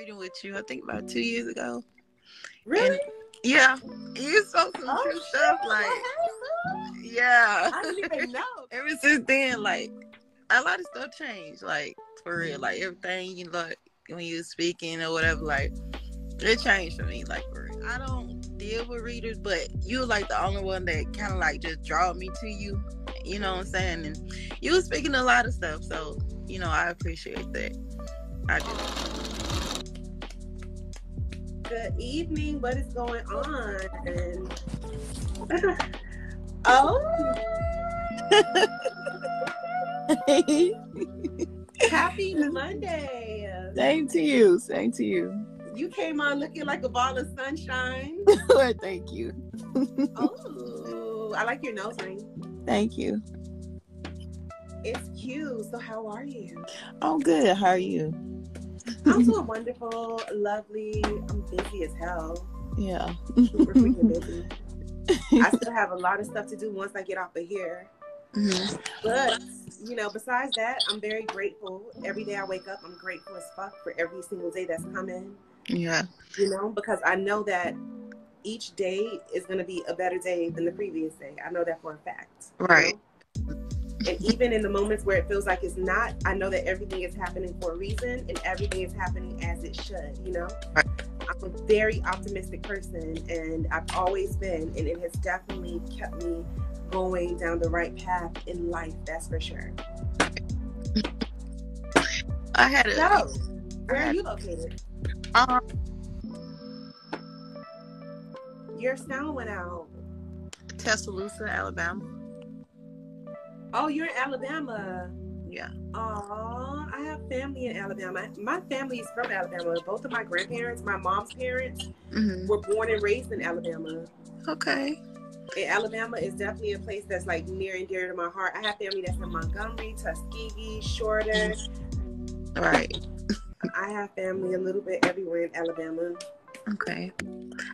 reading with you, I think about 2 years ago. Really? And yeah, you spoke some true stuff. Like, yeah. I didn't even know. Ever since then, like, a lot of stuff changed. Like, for real. Like, everything, like, when you was speaking or whatever, like, it changed for me. Like, for real. I don't deal with readers, but you're, like, the only one that kind of, like, just draw me to you. You know what I'm saying? And you was speaking a lot of stuff. So, I appreciate that. I do. Good evening. What is going on? Oh. Happy Monday. Same to you. Same to you. You came on looking like a ball of sunshine. Thank you. Oh, I like your nose ring. Thank you. It's cute. So how are you? I'm good. How are you? I'm doing wonderful, lovely. I'm busy as hell. Yeah. Super freaking busy. I still have a lot of stuff to do once I get off of here. Mm-hmm. But, besides that, I'm very grateful. Every day I wake up, I'm grateful as fuck for every single day that's coming. Yeah. Because I know that each day is going to be a better day than the previous day. I know that for a fact. Right. And even in the moments where it feels like it's not, I know that everything is happening for a reason and everything is happening as it should, Right. I'm a very optimistic person and I've always been, and it has definitely kept me going down the right path in life, that's for sure. Where are you located? Your sound went out. Tuscaloosa, Alabama. Oh, you're in Alabama. Yeah. Oh, I have family in Alabama. My family is from Alabama. Both of my grandparents, my mom's parents, were born and raised in Alabama. Okay. And Alabama is definitely a place that's like near and dear to my heart. I have family that's in Montgomery, Tuskegee, Shorter. Right. I have family a little bit everywhere in Alabama. Okay.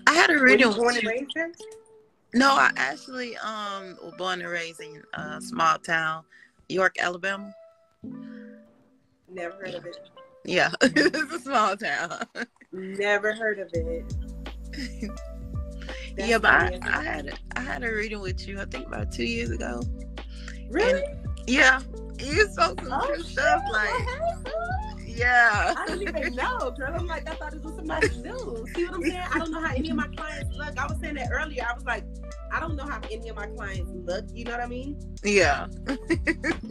I had a reading. Were you born and raised there? No, I actually was born and raised in a small town, York, Alabama. Never heard of it. Yeah, it's a small town. Never heard of it. Yeah, but I had a reading with you, I think about 2 years ago. Really? And, yeah. You spoke some true stuff, like, yeah. I didn't even know, girl. I'm like, I thought it was somebody new. See what I'm saying? I don't know how any of my clients look. I was saying that earlier. I was like, I don't know how any of my clients look. You know what I mean? Yeah.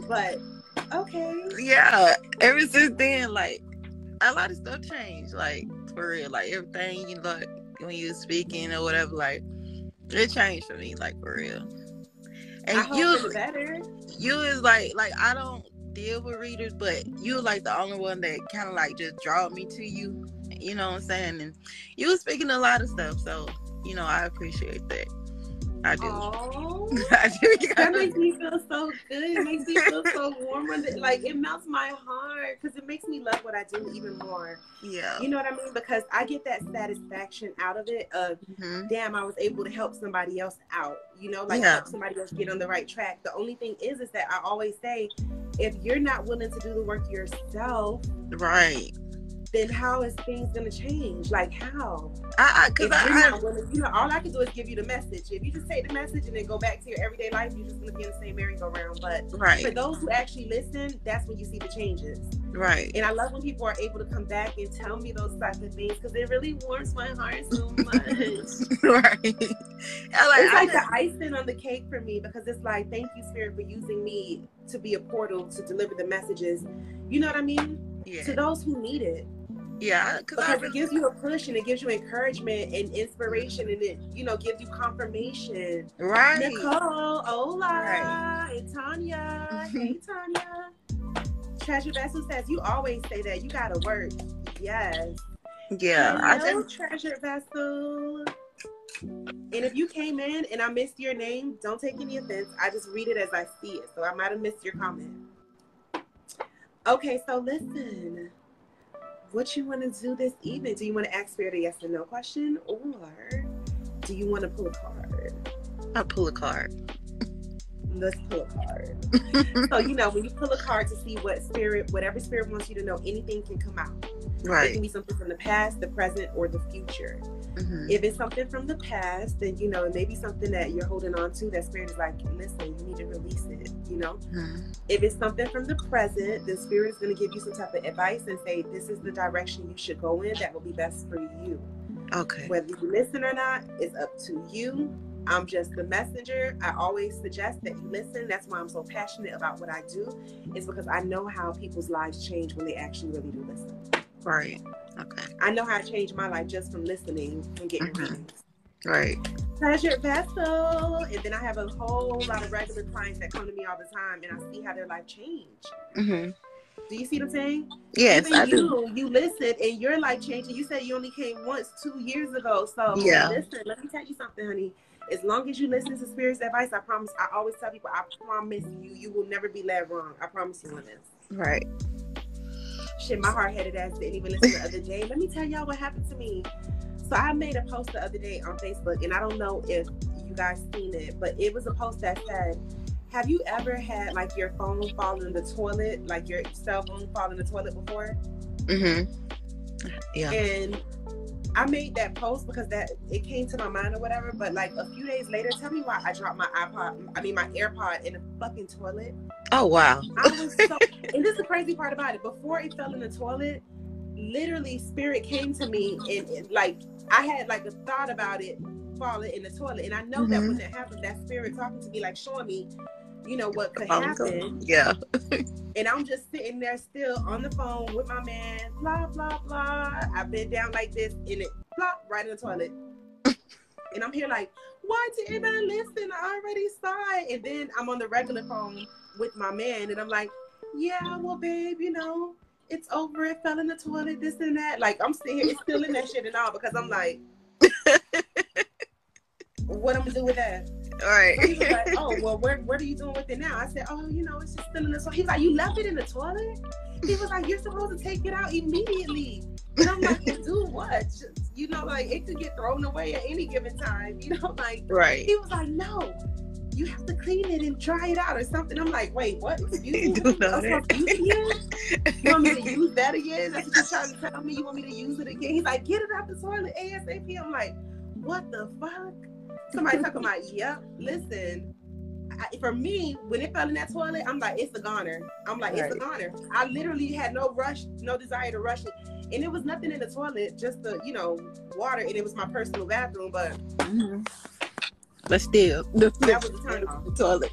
But, okay. Yeah. Ever since then, like, a lot of stuff changed. Like, for real. Like, everything, like, when you was speaking or whatever, like, it changed for me, like, for real. And I hope it's better. You is like, I don't deal with readers, but you're like the only one that kind of like just draw me to you. You know what I'm saying? And you was speaking a lot of stuff, so I appreciate that. I do. I do. That makes me feel so good. It makes me feel so warm. Like, it melts my heart because it makes me love what I do even more. Yeah. You know what I mean? Because I get that satisfaction out of it of, damn, I was able to help somebody else out. Help somebody else get on the right track. The only thing is that I always say, if you're not willing to do the work yourself, right, then how is things going to change? Like, how? Because all I can do is give you the message. If you just take the message and then go back to your everyday life, you're just going to be in the same merry-go-round. But for those who actually listen, that's when you see the changes. Right. And I love when people are able to come back and tell me those types of things because it really warms my heart so much. Right. It's like the icing on the cake for me because it's like, thank you, Spirit, for using me to be a portal to deliver the messages. You know what I mean? Yeah. To those who need it. Yeah, because it gives you a push and it gives you encouragement and inspiration and it, gives you confirmation. Right. Nicole, hola. Hey, Tanya. Hey, Tanya. Treasure Vessel says, you always say that. You gotta work. Yes. Yeah. Hello, Treasure Vessel. And if you came in and I missed your name, don't take any offense. I just read it as I see it. So I might have missed your comment. Okay, so listen. What you want to do this evening? Do you want to ask Spirit a yes or no question? Or do you want to pull a card? I'll pull a card. let's pull a card. So, you know, when you pull a card to see whatever spirit wants you to know, anything can come out. Right. It can be something from the past, the present, or the future. If it's something from the past, then, you know, it may be something that you're holding on to that spirit is like, listen, you need to release it, you know? If it's something from the present, the spirit is going to give you some type of advice and say, this is the direction you should go in that will be best for you. Okay. Whether you listen or not, it's up to you. I'm just the messenger. I always suggest that you listen. That's why I'm so passionate about what I do. It's because I know how people's lives change when they actually really do listen. Right. Okay. I know how to change my life just from listening and getting readings. Right. Treasured vessel. And then I have a whole lot of regular clients that come to me all the time, and I see how their life change. Do you see what I'm saying? Yes, even I do. You listen, and your life changing. You said you only came once 2 years ago. So listen, let me tell you something, honey. As long as you listen to Spirit's advice, I promise. I always tell people, I promise you will never be led wrong. I promise you on this. Right. Shit, my hard-headed ass didn't even listen the other day. Let me tell y'all what happened to me. So I made a post the other day on Facebook, and I don't know if you guys seen it, but it was a post that said, have you ever had like your phone fall in the toilet, like your cell phone fall in the toilet before? Yeah. And I made that post because that it came to my mind or whatever, but like a few days later, tell me why I dropped my AirPod in the fucking toilet. Oh, wow. I was so, and this is the crazy part about it. Before it fell in the toilet, literally Spirit came to me and like, I had like a thought about it falling in the toilet. And I know that when that happened, that Spirit talking to me, like showing me, you know, what could happen. Yeah. And I'm just sitting there still on the phone with my man, blah, blah, blah. I've been down like this and it plop right in the toilet. And I'm here like, why didn't I listen? I already saw it. And then I'm on the regular phone with my man and I'm like, yeah, well, babe, you know, it's over. It fell in the toilet, this and that. Like, I'm sitting here, it's still in that shit and all because I'm like, what I'm gonna do with that? All right. So he was like, oh, well, what are you doing with it now? I said, oh, you know, it's just still in the toilet. He's like, you left it in the toilet? He was like, you're supposed to take it out immediately. And I'm like, do what? Just, you know, like, it could get thrown away at any given time. You know, like, right. He was like, no, you have to clean it and dry it out or something. I'm like, wait, what? You want me to use that again? That's what you're trying to tell me? You want me to use it again? He's like, get it out the toilet ASAP. I'm like, what the fuck? Somebody talking about, yep, listen, for me, when it fell in that toilet, I'm like, it's a goner. I'm like, it's a goner. I literally had no rush, no desire to rush it. And it was nothing in the toilet, just the, you know, water. And it was my personal bathroom, but still, that was a turn off. The toilet.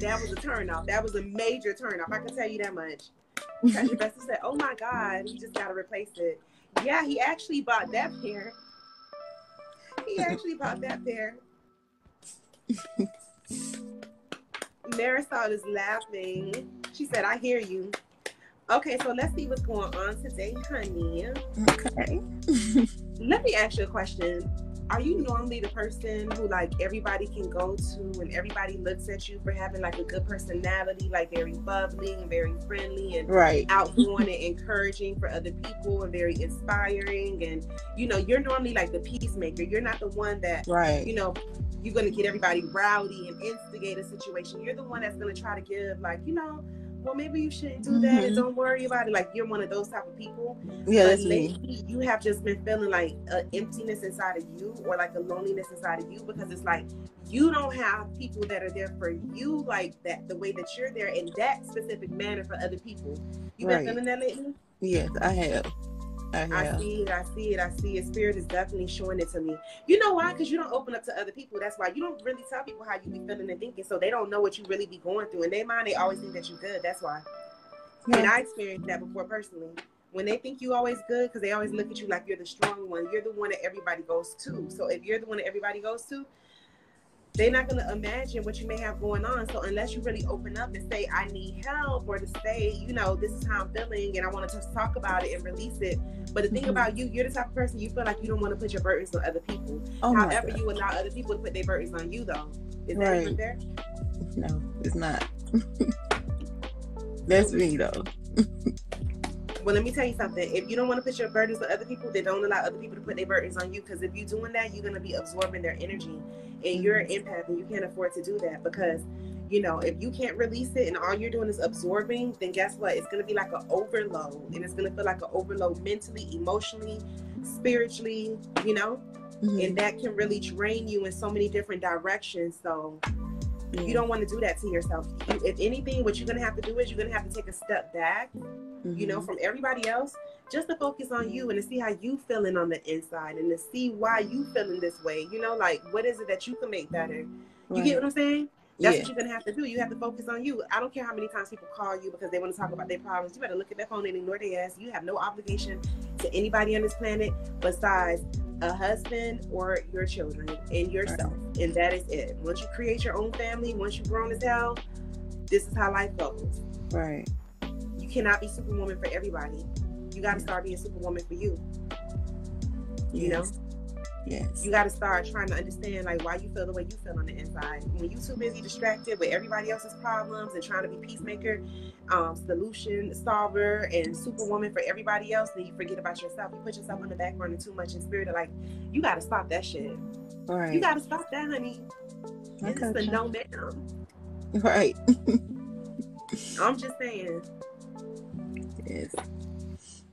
That was a turn off. That was a major turn off. I can tell you that much. Treasure Vessel said, oh my God, he just got to replace it. Yeah, he actually bought that pair. Marisol is laughing. She said, I hear you. Okay, so let's see what's going on today, honey. Okay. Let me ask you a question. Are you normally the person who like everybody can go to and everybody looks at you for having like a good personality, like very bubbly and very friendly and outgoing and encouraging for other people and very inspiring, and you know, you're normally like the peacemaker. You're not the one that you know, you're going to get everybody rowdy and instigate a situation. You're the one that's going to try to give like, you know, well, maybe you shouldn't do that and don't worry about it. Like, you're one of those type of people. Yeah, but that's lately, me. You have just been feeling like an emptiness inside of you or like a loneliness inside of you because it's like you don't have people that are there for you like that, the way that you're there in that specific manner for other people. You been feeling that lately? Yes, I have. I see it. Spirit is definitely showing it to me. You know why? Because you don't open up to other people. That's why you don't really tell people how you be feeling and thinking, so they don't know what you really be going through. In their mind, they always think that you're good. That's why. Yeah. And I experienced that before personally. When they think you always good, because they always look at you like you're the strong one. You're the one that everybody goes to. So if you're the one that everybody goes to, they're not going to imagine what you may have going on. So unless you really open up and say, I need help, or to say, you know, this is how I'm feeling and I want to just talk about it and release it. But the thing about you, you're the type of person, you feel like you don't want to put your burdens on other people. However, you allow other people to put their burdens on you, though. Is that even fair? No, it's not. That's me, though. Well, let me tell you something. If you don't want to put your burdens on other people, then don't allow other people to put their burdens on you. Because if you're doing that, you're going to be absorbing their energy. And you're an empath and you can't afford to do that because You know, if you can't release it and all you're doing is absorbing, then guess what? It's going to be like an overload, and it's going to feel like an overload mentally, emotionally, spiritually, you know, and that can really drain you in so many different directions. So you don't want to do that to yourself. If anything, what you're going to have to do is you're going to have to take a step back, you know, from everybody else, just to focus on you and to see how you feeling on the inside and to see why you feeling this way. You know, like, what is it that you can make better? You get what I'm saying? That's what you're going to have to do. You have to focus on you. I don't care how many times people call you because they want to talk about their problems. You better look at their phone and ignore their ass. You have no obligation to anybody on this planet besides a husband or your children and yourself. And that is it. Once you create your own family, once you've grown as hell, this is how life goes. Right. You cannot be Superwoman for everybody. You got to start being Superwoman for you. You know? Yes. You got to start trying to understand like why you feel the way you feel on the inside. When you're too busy distracted with everybody else's problems and trying to be peacemaker, solution solver, and Superwoman for everybody else, then you forget about yourself. You put yourself on the back burner too much in spirit of like, you got to stop that shit. Right. You got to stop that, honey. It's a no ma'am. Right. I'm just saying. Yes.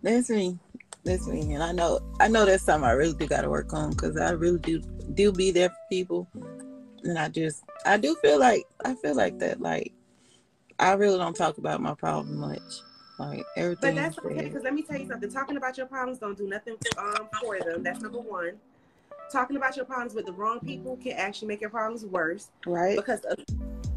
That's me. And I know that's something I really do got to work on, because I really do be there for people, and I do feel like that, like, I really don't talk about my problem much, like everything. But that's okay, because let me tell you something. Talking about your problems don't do nothing for them. That's number one. Talking about your problems with the wrong people can actually make your problems worse. Right. Because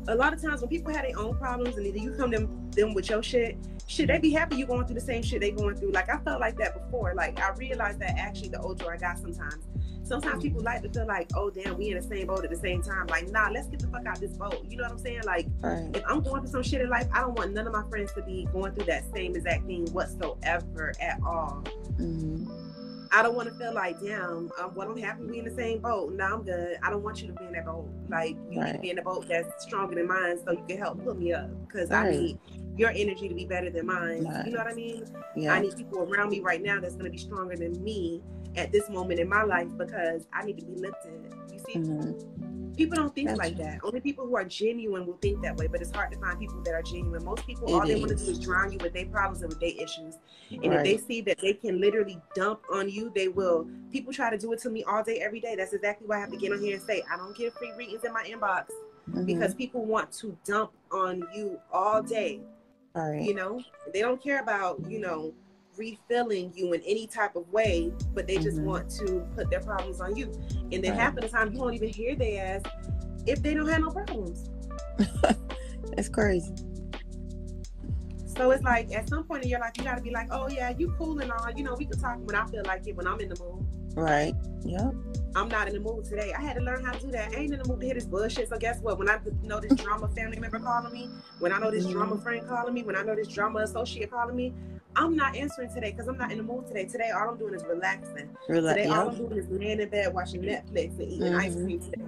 a lot of times when people have their own problems and either you come to them with your shit, they be happy you going through the same shit they going through. Like, I felt like that before. Like, I realized that actually the older I got sometimes. Sometimes people like to feel like, oh, damn, we in the same boat at the same time. Like, nah, let's get the fuck out this boat. You know what I'm saying? Like, if I'm going through some shit in life, I don't want none of my friends to be going through that same exact thing whatsoever at all. I don't want to feel like, damn, I'm happy we in the same boat. No, I'm good. I don't want you to be in that boat. Like, you need to be in a boat that's stronger than mine so you can help pull me up. Because I need your energy to be better than mine. You know what I mean? Yeah. I need people around me right now that's going to be stronger than me at this moment in my life, because I need to be lifted. You see? People don't think like that. Only people who are genuine will think that way, but it's hard to find people that are genuine. Most people, all they want to do is drown you with their problems and with their issues. And if they see that they can literally dump on you, they will. People try to do it to me all day, every day. That's exactly why I have to get on here and say, I don't give free readings in my inbox, because people want to dump on you all day. You know, they don't care about, you know, refilling you in any type of way, but they just want to put their problems on you. And then half of the time you won't even hear their ass if they don't have no problems. That's crazy. So it's like, at some point in your life, you got to be like, oh yeah, you cool and all, you know, we can talk when I feel like it, when I'm in the mood. Right. Yep. I'm not in the mood today. I had to learn how to do that. I ain't in the mood to hear this bullshit. So guess what? When I know this drama family member calling me, when I know this drama friend calling me, when I know this drama associate calling me, I'm not answering today because I'm not in the mood today. Today, all I'm doing is relaxing. Today, all I'm doing is laying in bed, watching Netflix and eating ice cream today.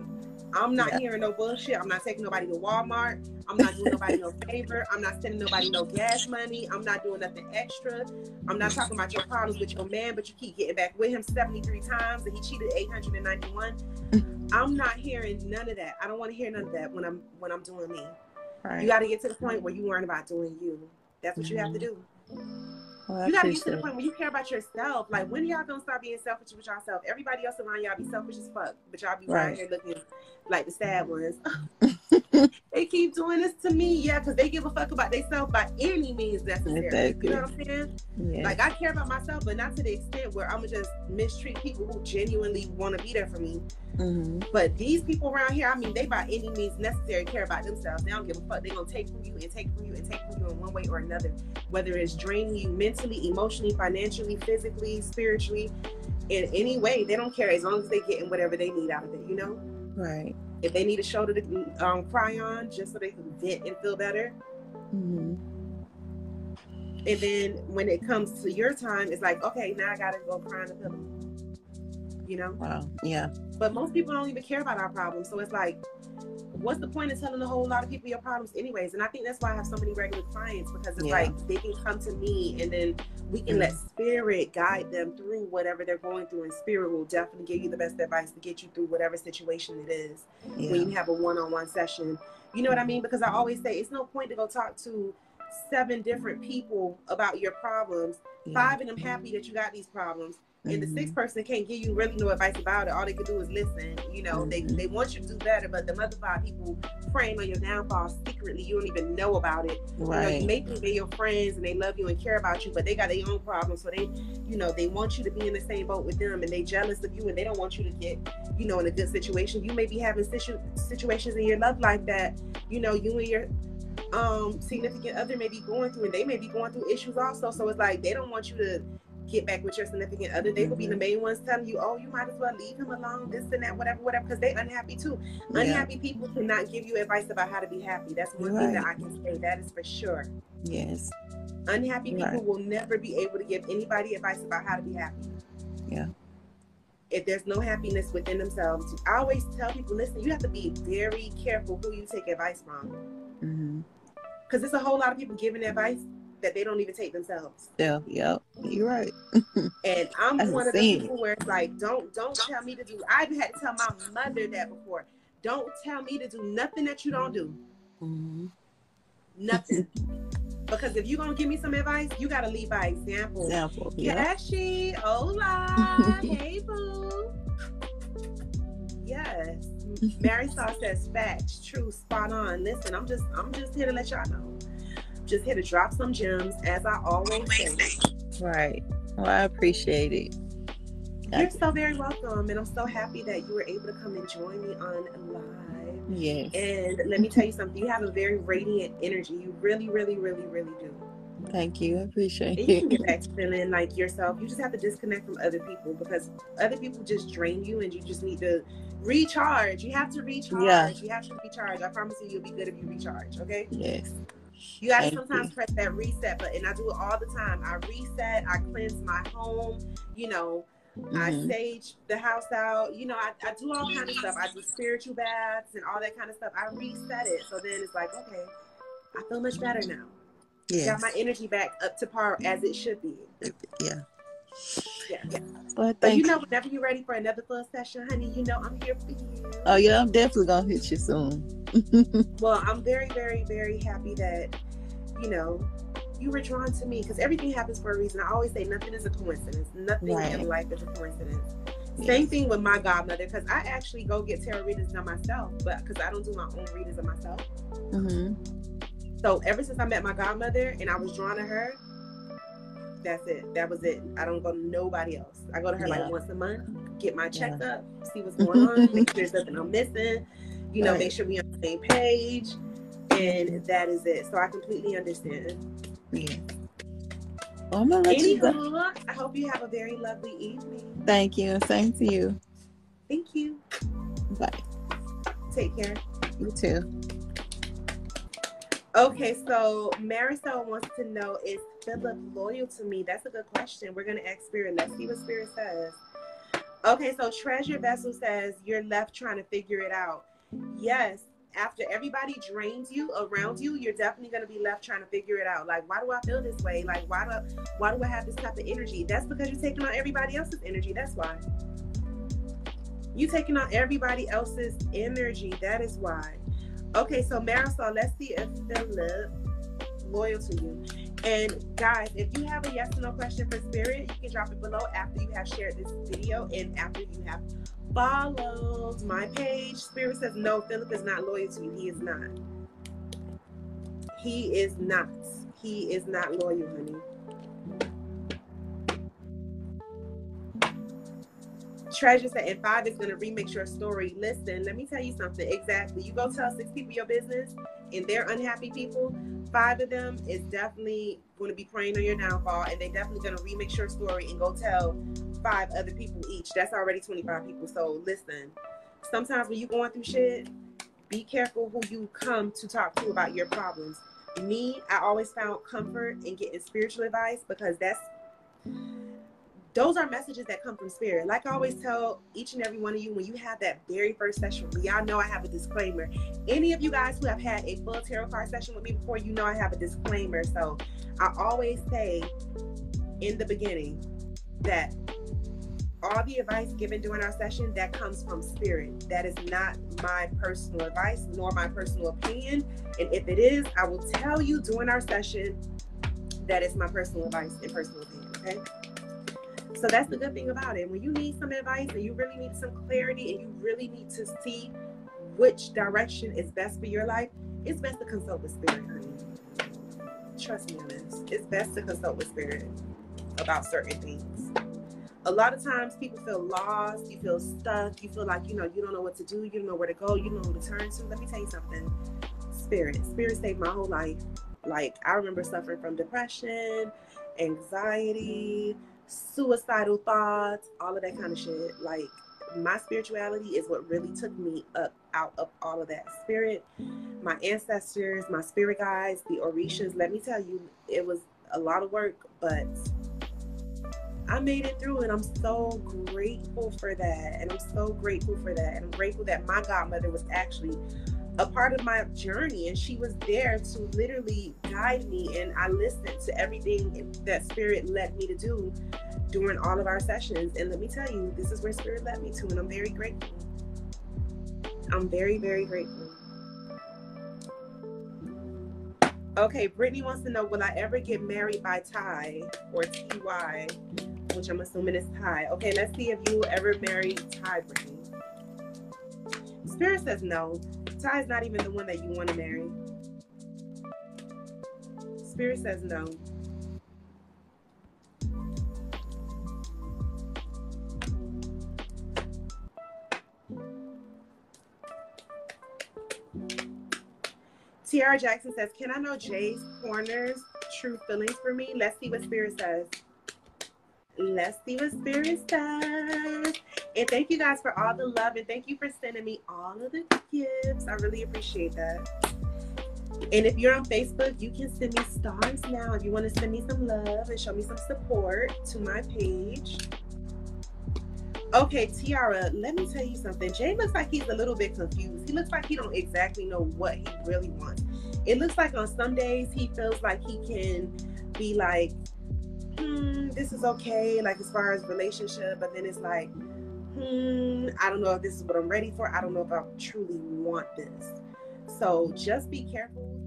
I'm not hearing no bullshit. I'm not taking nobody to Walmart. I'm not doing nobody no favor. I'm not sending nobody no gas money. I'm not doing nothing extra. I'm not talking about your problems with your man, but you keep getting back with him 73 times and he cheated 891. I'm not hearing none of that. I don't want to hear none of that when I'm doing me. You got to get to the point where you learn about doing you. That's what you have to do. Well, you gotta get to the point where you care about yourself. Like, when y'all gonna start being selfish with yourself? Everybody else around y'all be selfish as fuck, but y'all be around here looking like the sad ones. They keep doing this to me, because they give a fuck about themselves by any means necessary. Exactly. You know what I'm saying? Yeah. Like, I care about myself, but not to the extent where I'm gonna just mistreat people who genuinely want to be there for me. But these people around here, I mean, they by any means necessary care about themselves. They don't give a fuck. They gonna take from you and take from you and take from you in one way or another, whether it's draining you mentally, emotionally, financially, physically, spiritually, in any way. They don't care, as long as they getting whatever they need out of it, you know? Right. If they need a shoulder to cry on just so they can vent and feel better. And then when it comes to your time, it's like, okay, now I gotta go cry on the pillow. You know? Wow. Yeah. But most people don't even care about our problems. So it's like, what's the point of telling a whole lot of people your problems anyways? And I think that's why I have so many regular clients, because it's like, they can come to me and then we can let spirit guide them through whatever they're going through, and spirit will definitely give you the best advice to get you through whatever situation it is. When you have a one-on-one session, You know what I mean? Because I always say it's no point to go talk to 7 different people about your problems. 5 of them happy that you got these problems. And the 6th person can't give you really no advice about it. All they can do is listen. You know, they want you to do better, but the other 5 people praying on your downfall secretly, you don't even know about it. Right. You know, you may think they're your friends and they love you and care about you, but they got their own problems. So they, you know, they want you to be in the same boat with them, and they jealous of you, and they don't want you to get, you know, in a good situation. You may be having situations in your love life that, you know, you and your significant other may be going through, and they may be going through issues also. So it's like they don't want you to get back with your significant other. They will be the main ones telling you, oh, you might as well leave him alone, this and that, whatever, because they unhappy too. Unhappy people cannot give you advice about how to be happy. That's one thing that I can say. That is for sure. Yes. Unhappy people will never be able to give anybody advice about how to be happy. Yeah. If there's no happiness within themselves, I always tell people, listen, you have to be very careful who you take advice from. Because there's a whole lot of people giving advice that they don't even take themselves. Yeah, yep, you're right. And I'm one of the people where it's like, don't tell me to do. I've had to tell my mother that before. Don't tell me to do nothing that you don't do. Nothing. Because if you're gonna give me some advice, you gotta lead by example. Cashy, hola, hey boo. Yes. Marisol says facts, true, spot on. Listen, I'm just here to let y'all know. Just here to drop some gems, as I always say. Right. Well, I appreciate it. You're so very welcome, and I'm so happy that you were able to come and join me on live. Yes. And let me tell you something. You have a very radiant energy. You really, really, really, really do. Thank you. I appreciate it. You can get back to feeling like yourself. You just have to disconnect from other people, because other people just drain you, and you just need to recharge. You have to recharge. Yeah. You have to recharge. I promise you, you'll be good if you recharge. Okay? Yes. You gotta sometimes press that reset button. I do it all the time. I reset. I cleanse my home. You know, I sage the house out. You know, I do all kinds of stuff. I do spiritual baths and all that kind of stuff. I reset it. So then it's like, okay, I feel much better now. Yes. Got my energy back up to par as it should be. Yeah. Yeah. But you know, whenever you're ready for another full session, honey, you know I'm here for you. Oh yeah, I'm definitely gonna hit you soon. Well, I'm very, very, very happy that, you know, you were drawn to me, because everything happens for a reason. I always say nothing is a coincidence. Nothing in life is a coincidence. Yeah. Same thing with my godmother, because I actually go get tarot readings now myself, but because I don't do my own readings of myself. So ever since I met my godmother and I was drawn to her, that's it. That was it. I don't go to nobody else. I go to her like once a month, get my checkup, see what's going on, make sure there's nothing I'm missing, you know, make sure we're on the same page, and that is it. So I completely understand. Yeah. Well, I'm gonna let you go. I hope you have a very lovely evening. Thank you. Same to you. Thank you. Bye. Take care. You too. Okay, so Marisol wants to know, is Philip loyal to me? That's a good question. We're going to ask Spirit. Let's see what Spirit says. Okay, so Treasure Vessel says, you're left trying to figure it out. Yes, after everybody drains you around you, you're definitely going to be left trying to figure it out. Like, why do I feel this way? Like, why do I have this type of energy? That's because you're taking on everybody else's energy. That's why. You're taking on everybody else's energy. That is why. Okay, so Marisol, let's see if Philip loyal to you. And guys, if you have a yes or no question for Spirit, you can drop it below after you have shared this video and after you have followed my page. Spirit says, no, Philip is not loyal to you. He is not. He is not. He is not loyal, honey. Treasure said, and 5 is going to remix your story. Listen, let me tell you something. Exactly. You go tell 6 people your business and they're unhappy people. 5 of them is definitely going to be praying on your downfall, and they definitely going to remix your story and go tell 5 other people each. That's already 25 people. So listen, sometimes when you're going through shit, be careful who you come to talk to about your problems. Me, I always found comfort in getting spiritual advice, because those are messages that come from Spirit. Like I always tell each and every one of you, when you have that very first session with me, y'all know I have a disclaimer. Any of you guys who have had a full tarot card session with me before, you know I have a disclaimer. So I always say in the beginning that all the advice given during our session, that comes from spirit. That is not my personal advice nor my personal opinion. And if it is, I will tell you during our session that it's my personal advice and personal opinion, okay? So that's the good thing about it. When you need some advice and you really need some clarity and you really need to see which direction is best for your life, it's best to consult with spirit, honey. Trust me on this. It's best to consult with spirit about certain things. A lot of times people feel lost, you feel stuck, you feel like, you don't know what to do, you don't know where to go, you don't know who to turn to. Let me tell you something. Spirit saved my whole life. Like, I remember suffering from depression, anxiety, suicidal thoughts, all of that kind of shit. Like, my spirituality is what really took me up out of all of that. Spirit, my ancestors, my spirit guides, the Orishas, let me tell you, it was a lot of work, but I made it through, and I'm so grateful for that. And I'm I'm grateful that my godmother was actually a part of my journey, and she was there to literally guide me, and I listened to everything that spirit led me to do during all of our sessions. And let me tell you, this is where spirit led me to, and I'm very grateful. I'm very, very grateful. Okay, Brittany wants to know, will I ever get married by Ty or TY, which I'm assuming is Ty. Okay, let's see if you ever married Ty, Brittany. Spirit says no. Ty is not even the one that you want to marry. Spirit says no. Tiara Jackson says, can I know Jay's Corner's true feelings for me? Let's see what Spirit says. Let's see what Spirit says. And thank you guys for all the love, and thank you for sending me all of the gifts. I really appreciate that. And if you're on Facebook, you can send me stars now if you want to send me some love and show me some support to my page. Okay, Tiara, let me tell you something. Jay looks like he's a little bit confused. He looks like he don't exactly know what he really wants. It looks like on some days he feels like he can be like, this is okay, like as far as relationship, but then it's like, I don't know if this is what I'm ready for. I don't know if I truly want this. So just be careful.